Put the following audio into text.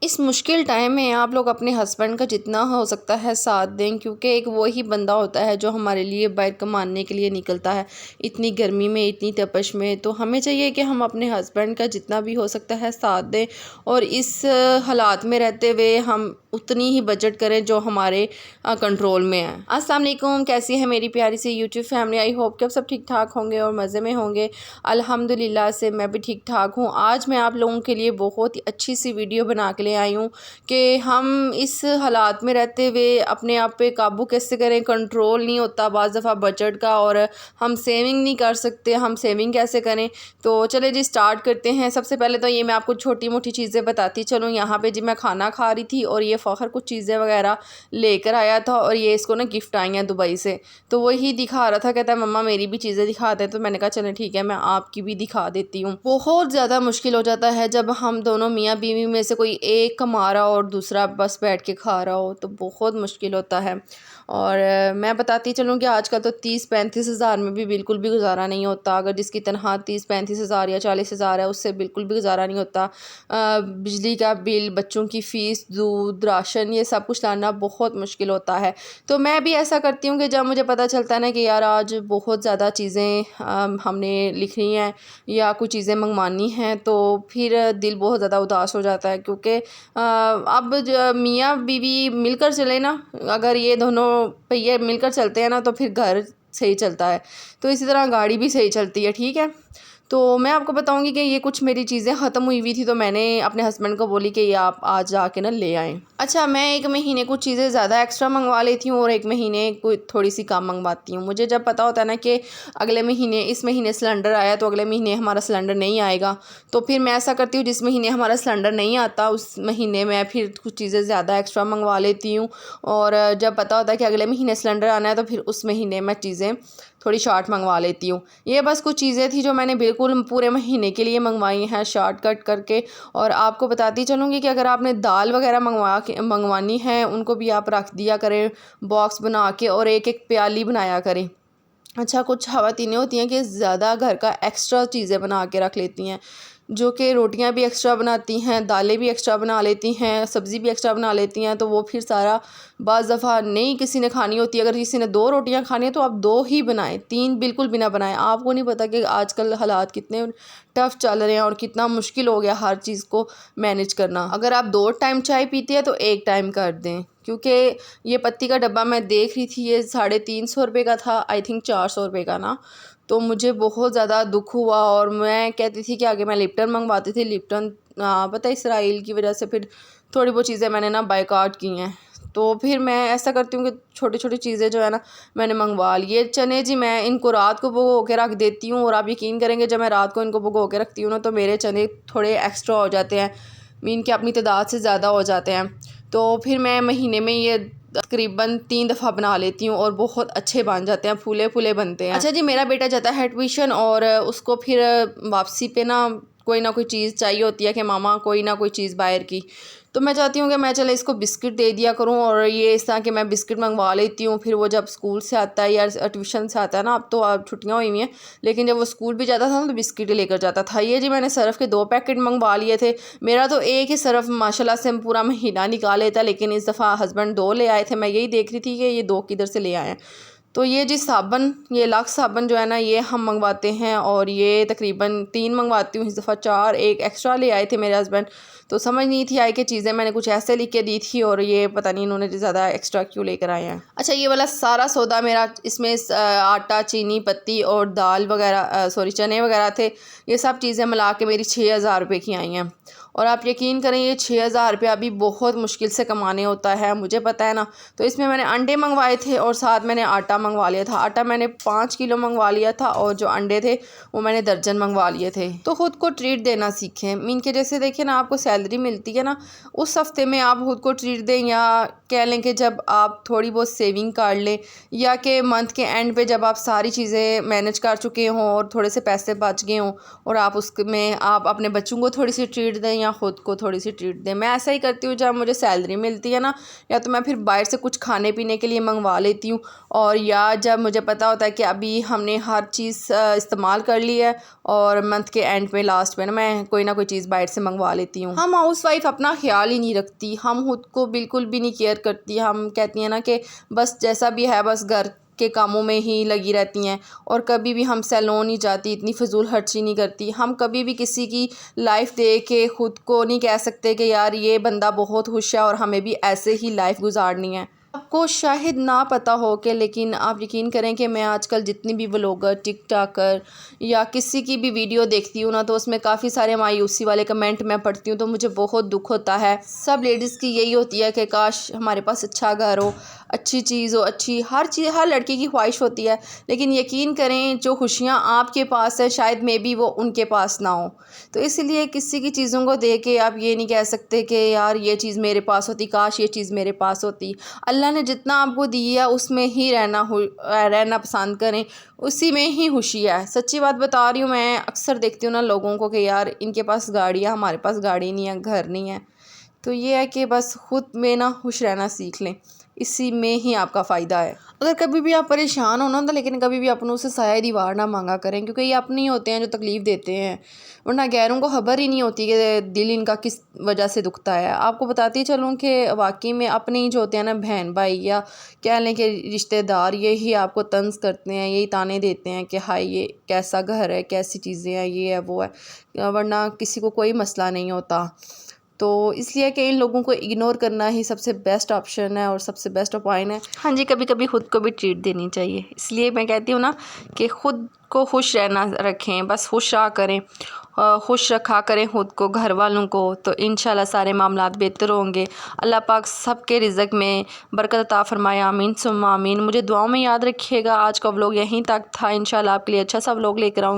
इस मुश्किल टाइम में आप लोग अपने हस्बैंड का जितना हो सकता है साथ दें, क्योंकि एक वही बंदा होता है जो हमारे लिए बाहर कमाने के लिए निकलता है इतनी गर्मी में, इतनी तपश में। तो हमें चाहिए कि हम अपने हस्बैंड का जितना भी हो सकता है साथ दें और इस हालात में रहते हुए हम उतनी ही बजट करें जो हमारे कंट्रोल में है। अस्सलाम वालेकुम, कैसी है मेरी प्यारी सी यूट्यूब फैमिली। आई होप कि आप सब ठीक ठाक होंगे और मज़े में होंगे। अल्हम्दुलिल्लाह से मैं भी ठीक ठाक हूँ। आज मैं आप लोगों के लिए बहुत ही अच्छी सी वीडियो बना के ले आई हूँ कि हम इस हालात में रहते हुए अपने आप पे काबू कैसे करें। कंट्रोल नहीं होता बाज़ दफ़ा बजट का और हम सेविंग नहीं कर सकते, हम सेविंग कैसे करें। तो चले जी स्टार्ट करते हैं। सबसे पहले तो ये मैं आपको छोटी मोटी चीज़ें बताती चलूँ। यहाँ पे जी मैं खाना खा रही थी और ये फ़खर कुछ चीज़ें वगैरह लेकर आया था और ये इसको ना गिफ्ट आई हैं दुबई से। तो वही दिखा रहा था, कहता है मम्मा मेरी भी चीज़ें दिखाते हैं। तो मैंने कहा चलें ठीक है, मैं आपकी भी दिखा देती हूँ। बहुत ज़्यादा मुश्किल हो जाता है जब हम दोनों मियाँ बीवी में से कोई एक कमा रहा हो और दूसरा बस बैठ के खा रहा हो, तो बहुत मुश्किल होता है। और मैं बताती चलूँ कि आजकल तो 30-35 हज़ार में भी बिल्कुल भी गुजारा नहीं होता। अगर जिसकी तनख्वाह 30-35 हज़ार या 40 हज़ार है, उससे बिल्कुल भी गुजारा नहीं होता। बिजली का बिल, बच्चों की फ़ीस, दूध, राशन, ये सब कुछ लाना बहुत मुश्किल होता है। तो मैं भी ऐसा करती हूँ कि जब मुझे पता चलता है ना कि यार आज बहुत ज़्यादा चीज़ें हमने लिखनी हैं या कुछ चीज़ें मंगवानी हैं, तो फिर दिल बहुत ज़्यादा उदास हो जाता है। क्योंकि अब मियाँ बीवी मिलकर चले ना, अगर ये दोनों पहिए मिलकर चलते हैं ना तो फिर घर सही चलता है। तो इसी तरह गाड़ी भी सही चलती है, ठीक है। तो मैं आपको बताऊंगी कि ये कुछ मेरी चीज़ें ख़त्म हुई थी, तो मैंने अपने हस्बैंड को बोली कि ये आप आज जाके ना ले आएँ। अच्छा, मैं एक महीने कुछ चीज़ें ज़्यादा एक्स्ट्रा मंगवा लेती हूँ और एक महीने कोई थोड़ी सी कम मंगवाती हूँ। मुझे जब पता होता है ना कि अगले महीने, इस महीने सिलेंडर आया तो अगले महीने हमारा सिलेंडर नहीं आएगा, तो फिर मैं ऐसा करती हूँ जिस महीने हमारा सिलेंडर नहीं आता उस महीने मैं फिर कुछ चीज़ें ज़्यादा एक्स्ट्रा मंगवा लेती हूँ। और जब पता होता है कि अगले महीने सिलेंडर आना है तो फिर उस महीने मैं चीज़ें थोड़ी शॉर्ट मंगवा लेती हूँ। ये बस कुछ चीज़ें थी जो मैंने बिल्कुल पूरे महीने के लिए मंगवाई हैं शॉर्ट कट करके। और आपको बताती चलूँगी कि अगर आपने दाल वगैरह मंगवानी है, उनको भी आप रख दिया करें बॉक्स बना के और एक एक प्याली बनाया करें। अच्छा, कुछ ख़वातीनें होती हैं कि ज़्यादा घर का एक्स्ट्रा चीज़ें बना के रख लेती हैं, जो कि रोटियां भी एक्स्ट्रा बनाती हैं, दालें भी एक्स्ट्रा बना लेती हैं, सब्ज़ी भी एक्स्ट्रा बना लेती हैं। तो वो फिर सारा बाज़ दफ़ा नहीं किसी ने खानी होती है, अगर किसी ने 2 रोटियां खानी है तो आप 2 ही बनाएं, 3 बिल्कुल भी ना बनाएं। आपको नहीं पता कि आजकल हालात कितने टफ़ चल रहे हैं और कितना मुश्किल हो गया हर चीज़ को मैनेज करना। अगर आप 2 टाइम चाय पीते हैं तो 1 टाइम कर दें, क्योंकि ये पत्ती का डब्बा मैं देख रही थी, ये 350 रुपये का था, आई थिंक 400 रुपये का ना। तो मुझे बहुत ज़्यादा दुख हुआ और मैं कहती थी कि आगे मैं लिप्टन मंगवाती थी। लिप्टन पता है इसराइल की वजह से फिर थोड़ी बहुत चीज़ें मैंने ना बायकॉट की हैं। तो फिर मैं ऐसा करती हूँ कि छोटी छोटी चीज़ें जो है ना मैंने मंगवा ली। ये चने जी मैं इनको रात को भिगो के रख देती हूँ और आप यकीन करेंगे जब मैं रात को इनको भिगो के रखती हूँ ना तो मेरे चने थोड़े एक्स्ट्रा हो जाते हैं, मीन के अपनी तादाद से ज़्यादा हो जाते हैं। तो फिर मैं महीने में ये तकरीबन 3 दफ़ा बना लेती हूँ और बहुत अच्छे बन जाते हैं, फूले फूले बनते हैं। अच्छा जी, मेरा बेटा जाता है ट्यूशन और उसको फिर वापसी पे ना कोई चीज़ चाहिए होती है कि मामा कोई ना कोई चीज़ बाहर की। तो मैं चाहती हूँ कि मैं चले इसको बिस्किट दे दिया करूँ और ये इस तरह कि मैं बिस्किट मंगवा लेती हूँ। फिर वो जब स्कूल से आता है या ट्यूशन से आता है ना, अब तो अब छुट्टियाँ हुई हैं, लेकिन जब वो स्कूल भी जाता था ना तो बिस्किट ही लेकर जाता था। ये जी मैंने सर्फ़ के 2 पैकेट मंगवा लिए थे। मेरा तो एक ही सर्फ़ माशाल्लाह से पूरा महीना निकाल लेता, लेकिन इस दफ़ा हस्बैंड 2 ले आए थे। मैं यही देख रही थी कि ये 2 किधर से ले आए हैं। तो ये जी साबन, ये लक्स साबन जो है ना ये हम मंगवाते हैं और ये तकरीबन 3 मंगवाती हूँ, इस दफ़ा 4, एक एक्स्ट्रा ले आए थे मेरे हस्बैंड। तो समझ नहीं थी आई कि चीज़ें मैंने कुछ ऐसे लिख के दी थी और ये पता नहीं इन्होंने ज़्यादा एक्स्ट्रा क्यों लेकर आए हैं। अच्छा, ये वाला सारा सौदा मेरा, इसमें आटा, चीनी, पत्ती और दाल वगैरह, सॉरी चने वगैरह थे। ये सब चीज़ें मिला के मेरी 6,000 रुपये की आई हैं। और आप यकीन करें ये 6,000 रुपया अभी बहुत मुश्किल से कमाने होता है, मुझे पता है ना। तो इसमें मैंने अंडे मंगवाए थे और साथ मैंने आटा मंगवा लिया था। आटा मैंने 5 किलो मंगवा लिया था और जो अंडे थे वो मैंने दर्जन मंगवा लिए थे। तो ख़ुद को ट्रीट देना सीखें। मीन के जैसे देखिए ना, आपको सैलरी मिलती है ना, उस हफ्ते में आप खुद को ट्रीट दें, या कह लें कि जब आप थोड़ी बहुत सेविंग कर लें, या कि मंथ के एंड पे जब आप सारी चीज़ें मैनेज कर चुके हों और थोड़े से पैसे बच गए हों और आप उसमें आप अपने बच्चों को थोड़ी सी ट्रीट दें या ख़ुद को थोड़ी सी ट्रीट दें। मैं ऐसा ही करती हूँ, जब मुझे सैलरी मिलती है ना, या तो मैं फिर बाहर से कुछ खाने पीने के लिए मंगवा लेती हूँ, और या जब मुझे पता होता है कि अभी हमने हर चीज़ इस्तेमाल कर ली है और मंथ के एंड पे लास्ट में ना कोई चीज़ बाहर से मंगवा लेती हूँ। हम हाउस वाइफ अपना ख्याल ही नहीं रखती, हम खुद को बिल्कुल भी नहीं केयर करती। हम कहती हैं ना कि बस जैसा भी है बस घर के कामों में ही लगी रहती हैं, और कभी भी हम सैलून नहीं जाती, इतनी फजूल खर्ची नहीं करती। हम कभी भी किसी की लाइफ देख के ख़ुद को नहीं कह सकते कि यार ये बंदा बहुत खुश है और हमें भी ऐसे ही लाइफ गुजारनी है। आपको शायद ना पता हो कि, लेकिन आप यकीन करें कि मैं आजकल जितनी भी व्लॉगर, टिकटॉकर या किसी की भी वीडियो देखती हूँ ना, तो उसमें काफ़ी सारे मायूसी वाले कमेंट मैं पढ़ती हूँ, तो मुझे बहुत दुख होता है। सब लेडीज़ की यही होती है कि काश हमारे पास अच्छा घर हो, अच्छी चीज़ हो, अच्छी हर चीज़ हर लड़की की ख्वाहिश होती है। लेकिन यकीन करें जो खुशियाँ आपके पास है शायद मे बी वो उनके पास ना हो। तो इसलिए किसी की चीज़ों को देख के आप ये नहीं कह सकते कि यार ये चीज़ मेरे पास होती, काश ये चीज़ मेरे पास होती। अल्लाह ने जितना आपको दिया उसमें ही रहना पसंद करें, उसी में ही खुशी है। सच्ची बात बता रही हूँ, मैं अक्सर देखती हूँ ना लोगों को कि यार इनके पास गाड़ी है, हमारे पास गाड़ी नहीं है, घर नहीं है। तो ये है कि बस खुद में ना खुश रहना सीख लें, इसी में ही आपका फ़ायदा है। अगर कभी भी आप परेशान हो ना, तो लेकिन कभी भी अपनों से साया दीवार ना मांगा करें, क्योंकि ये अपने ही होते हैं जो तकलीफ़ देते हैं, वरना गैरों को खबर ही नहीं होती कि दिल इनका किस वजह से दुखता है। आपको बताती चलूँ कि वाकई में अपने ही जो होते हैं ना बहन भाई या कह लें कि रिश्तेदार, यही आपको तंज करते हैं, यही ताने देते हैं कि हाय ये कैसा घर है, कैसी चीज़ें हैं, ये है वो है, वरना किसी को कोई मसला नहीं होता। तो इसलिए कि इन लोगों को इग्नोर करना ही सबसे बेस्ट ऑप्शन है और सबसे बेस्ट उपाय है। हाँ जी, कभी कभी ख़ुद को भी ट्रीट देनी चाहिए। इसलिए मैं कहती हूँ ना कि ख़ुद को खुश रहना रखें, बस खुश रहा करें, खुश रखा करें ख़ुद को, घर वालों को, तो इंशाल्लाह सारे मामलात बेहतर होंगे। अल्लाह पाक सबके रिज़्क़ में बरकत अता फरमाए, आमीन सुम्मा आमीन। मुझे दुआओं में याद रखिएगा। आज का व्लॉग यहीं तक था, इंशाल्लाह आपके लिए अच्छा सा व्लॉग लेकर आऊँगी।